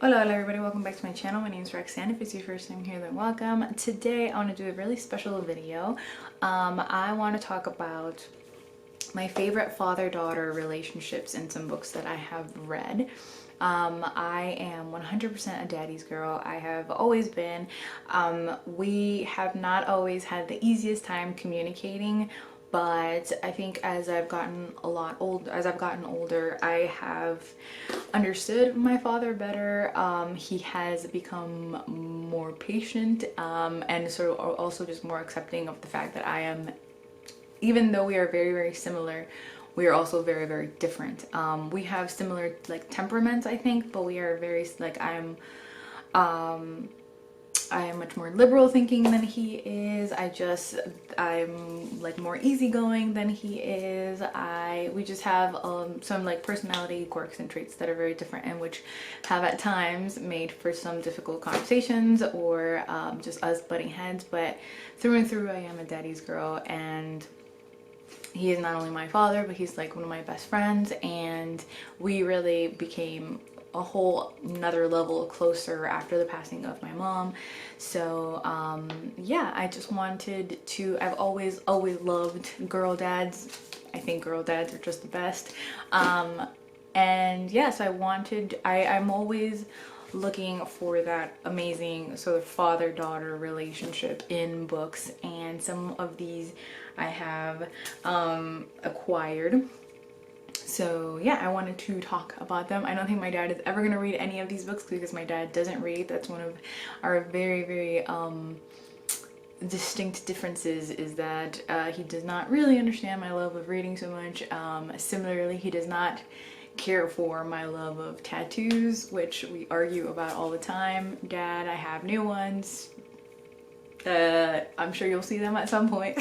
Hola, hola everybody, welcome back to my channel. My name is Roxanne. If it's your first time here, then welcome. Today I want to do a really special video. I want to talk about my favorite father-daughter relationships in some books that I have read. I am 100% a daddy's girl. I have always been. We have not always had the easiest time communicating, but I think as I've gotten older, I have understood my father better. He has become more patient, and sort of also just more accepting of the fact that I am, even though we are very, very similar, we are also very, very different. We have similar like temperaments, I think, but we are very like I am much more liberal thinking than he is. I'm like more easygoing than he is. We just have some like personality quirks and traits that are very different, and which have at times made for some difficult conversations or just us butting heads. But through and through, I am a daddy's girl, and he is not only my father, but he's like one of my best friends, and we really became a whole another level closer after the passing of my mom. So yeah, I just wanted to, I've always loved girl dads. I think girl dads are just the best. And yes, I'm always looking for that amazing sort of father-daughter relationship in books, and some of these I have acquired. So yeah, I wanted to talk about them. I don't think my dad is ever gonna read any of these books because my dad doesn't read. That's one of our very, very distinct differences, is that he does not really understand my love of reading so much. Similarly, he does not care for my love of tattoos, which we argue about all the time. Dad, I have new ones. I'm sure you'll see them at some point.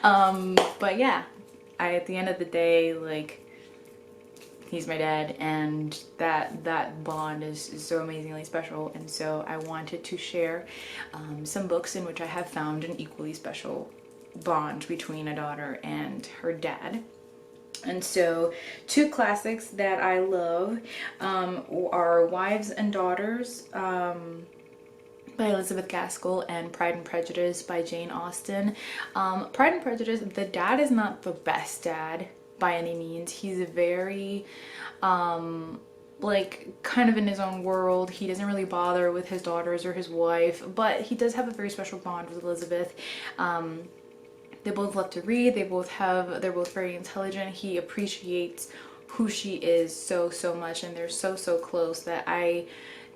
But yeah, at the end of the day, like, he's my dad, and that bond is so amazingly special. And so I wanted to share some books in which I have found an equally special bond between a daughter and her dad. And so two classics that I love are Wives and Daughters by Elizabeth Gaskell and Pride and Prejudice by Jane Austen. Pride and Prejudice, the dad is not the best dad by any means. He's a very like kind of in his own world. He doesn't really bother with his daughters or his wife, but he does have a very special bond with Elizabeth. They both love to read. They're both very intelligent. He appreciates who she is so much, and they're so close that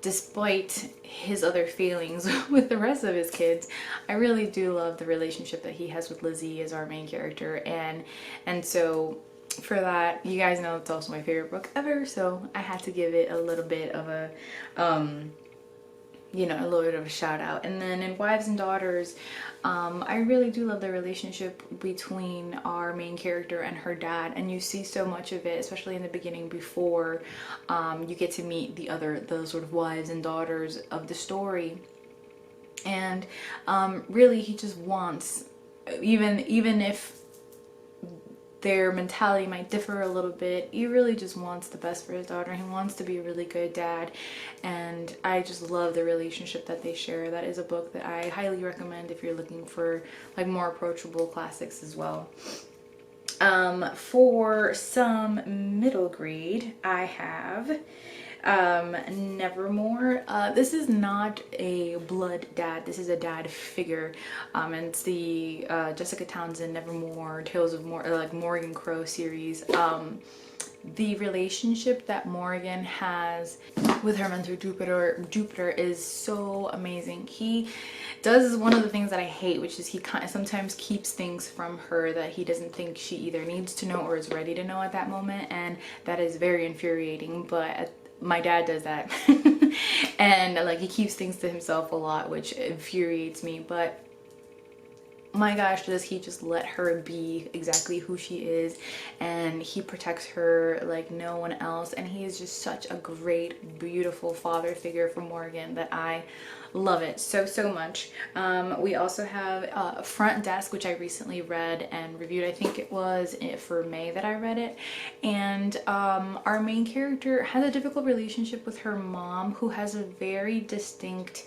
despite his other feelings with the rest of his kids, I really do love the relationship that he has with Lizzie as our main character. And so for that, you guys know it's also my favorite book ever, so I had to give it a little bit of a a little bit of a shout out. And then in Wives and Daughters, I really do love the relationship between our main character and her dad, and you see so much of it, especially in the beginning before you get to meet the sort of wives and daughters of the story. And really, he just wants, even if their mentality might differ a little bit, he really just wants the best for his daughter. He wants to be a really good dad, and I just love the relationship that they share. That is a book that I highly recommend if you're looking for like more approachable classics as well. For some middle grade, I have Nevermore. This is not a blood dad, this is a dad figure, and it's the Jessica Townsend Nevermore Tales of like Morgan Crow series. The relationship that Morgan has with her mentor Jupiter is so amazing. He does one of the things that I hate, which is he sometimes keeps things from her that he doesn't think she either needs to know or is ready to know at that moment, and that is very infuriating. But my dad does that. And like, he keeps things to himself a lot, which infuriates me. But my gosh, does he just let her be exactly who she is, and he protects her like no one else, and he is just such a great, beautiful father figure for Morgan that I love it so much. We also have Front Desk, which I recently read and reviewed. I think it was for May that I read it, and our main character has a difficult relationship with her mom, who has a very distinct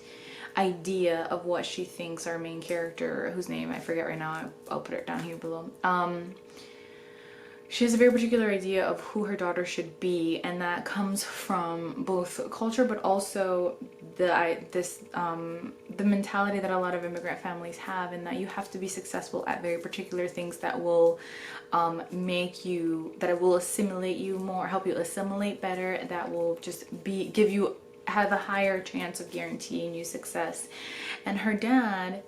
idea of what she thinks our main character, whose name I forget right now, I'll put it down here below. She has a very particular idea of who her daughter should be, and that comes from both culture, but also the mentality that a lot of immigrant families have, and that you have to be successful at very particular things that will that it will assimilate you more, help you assimilate better, that will just have a higher chance of guaranteeing you success. And her dad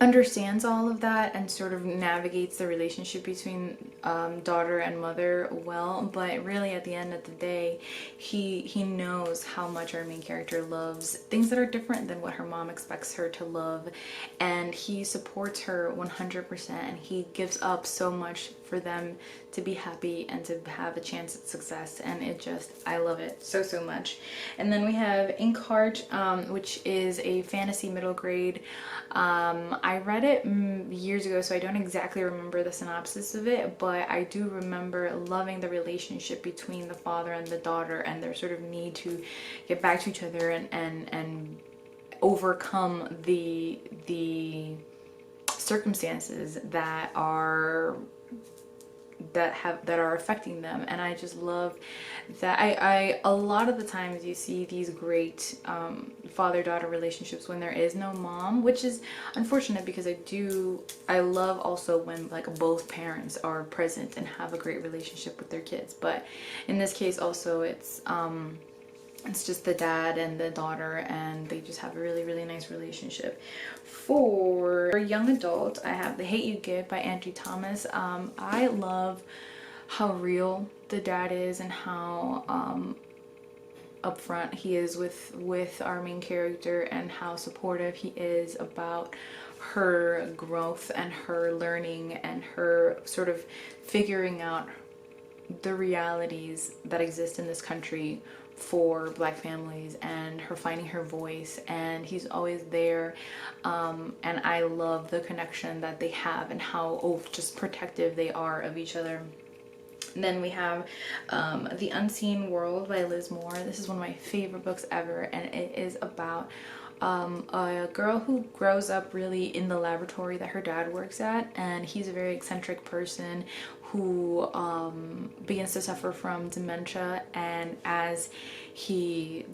understands all of that and sort of navigates the relationship between daughter and mother well, but really at the end of the day, he knows how much our main character loves things that are different than what her mom expects her to love, and he supports her 100%, and he gives up so much for them to be happy and to have a chance at success. And I love it so much. And then we have Inkheart, which is a fantasy middle grade. I read it years ago, so I don't exactly remember the synopsis of it, but I do remember loving the relationship between the father and the daughter, and their sort of need to get back to each other and overcome the circumstances that are affecting them. And I just love that I a lot of the times you see these great father-daughter relationships when there is no mom, which is unfortunate, because I love also when like both parents are present and have a great relationship with their kids. But in this case also it's just the dad and the daughter, and they just have a really nice relationship. For young adult, I have The Hate U Give by Angie Thomas. I love how real the dad is, and how upfront he is with our main character, and how supportive he is about her growth and her learning and her sort of figuring out the realities that exist in this country for Black families, and her finding her voice. And he's always there, and I love the connection that they have and how just protective they are of each other. And then we have The Unseen World by Liz Moore. This is one of my favorite books ever, and it is about a girl who grows up really in the laboratory that her dad works at, and he's a very eccentric person who begins to suffer from dementia, and as he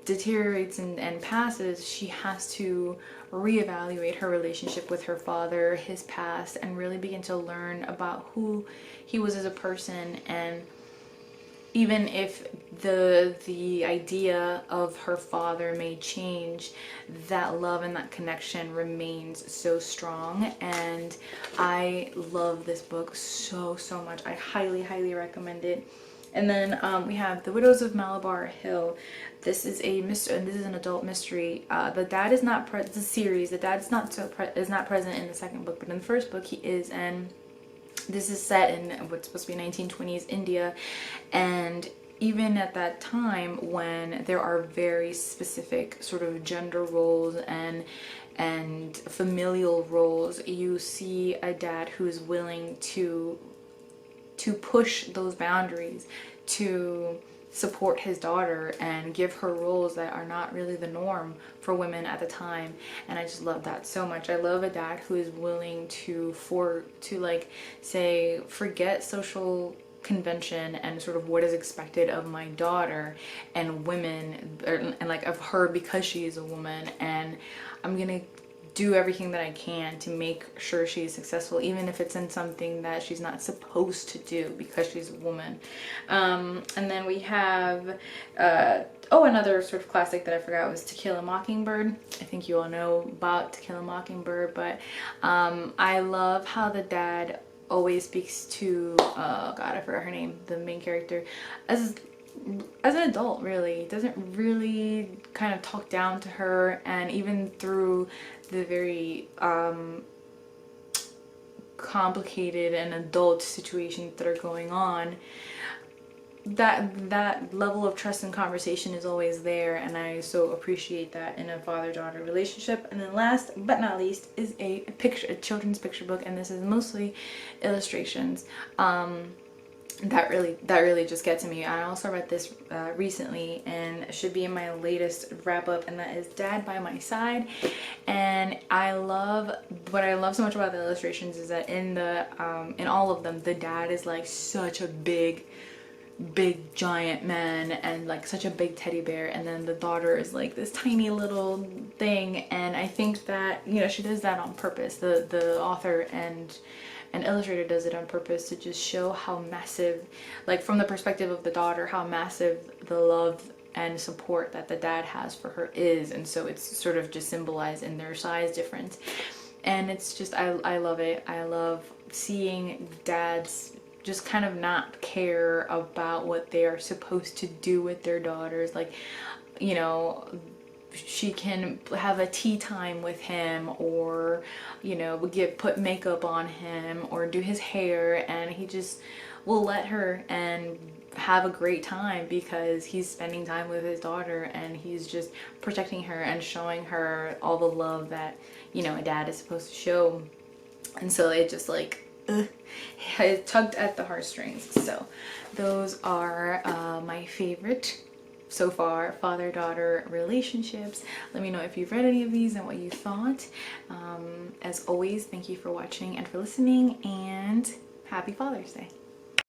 deteriorates and passes, she has to reevaluate her relationship with her father, his past, and really begin to learn about who he was as a person. And even if the idea of her father may change, that love and that connection remains so strong. And I love this book so much. I highly recommend it. And then we have The Widows of Malabar Hill. This is an adult mystery. The dad is not it's a series. The dad is not present in the second book, but in the first book he is. And this is set in what's supposed to be 1920s India, and even at that time, when there are very specific sort of gender roles and familial roles, you see a dad who is willing to push those boundaries, to support his daughter and give her roles that are not really the norm for women at the time. And I just love that so much. I love a dad who is willing to like say, forget social convention and sort of what is expected of my daughter and women, and like of her, because she is a woman, and I'm gonna do everything that I can to make sure she's successful, even if it's in something that she's not supposed to do because she's a woman. And then we have another sort of classic that I forgot was To Kill a Mockingbird. I think you all know about To Kill a Mockingbird, but I love how the dad always speaks to I forgot her name, the main character, as an adult. Really doesn't really kind of talk down to her, and even through the very complicated and adult situations that are going on, that level of trust and conversation is always there, and I so appreciate that in a father-daughter relationship. And then last but not least is a children's picture book, and this is mostly illustrations. That really just get to me. I also read this recently, and it should be in my latest wrap up, and that is Dad by My Side. And what I love so much about the illustrations is that in all of them, the dad is like such a big giant man and like such a big teddy bear, and then the daughter is like this tiny little thing. And I think that, you know, she does that on purpose. The author and an illustrator does it on purpose to just show how massive, like from the perspective of the daughter, how massive the love and support that the dad has for her is. And so it's sort of just symbolized in their size difference, and it's just, I love it. I love seeing dads just kind of not care about what they are supposed to do with their daughters. Like, you know, she can have a tea time with him, or, you know, put makeup on him or do his hair, and he just will let her and have a great time because he's spending time with his daughter, and he's just protecting her and showing her all the love that, you know, a dad is supposed to show. And so it just like, it tugged at the heartstrings. So those are my favorite so far father-daughter relationships. Let me know if you've read any of these and what you thought. As always, thank you for watching and for listening, and happy Father's Day.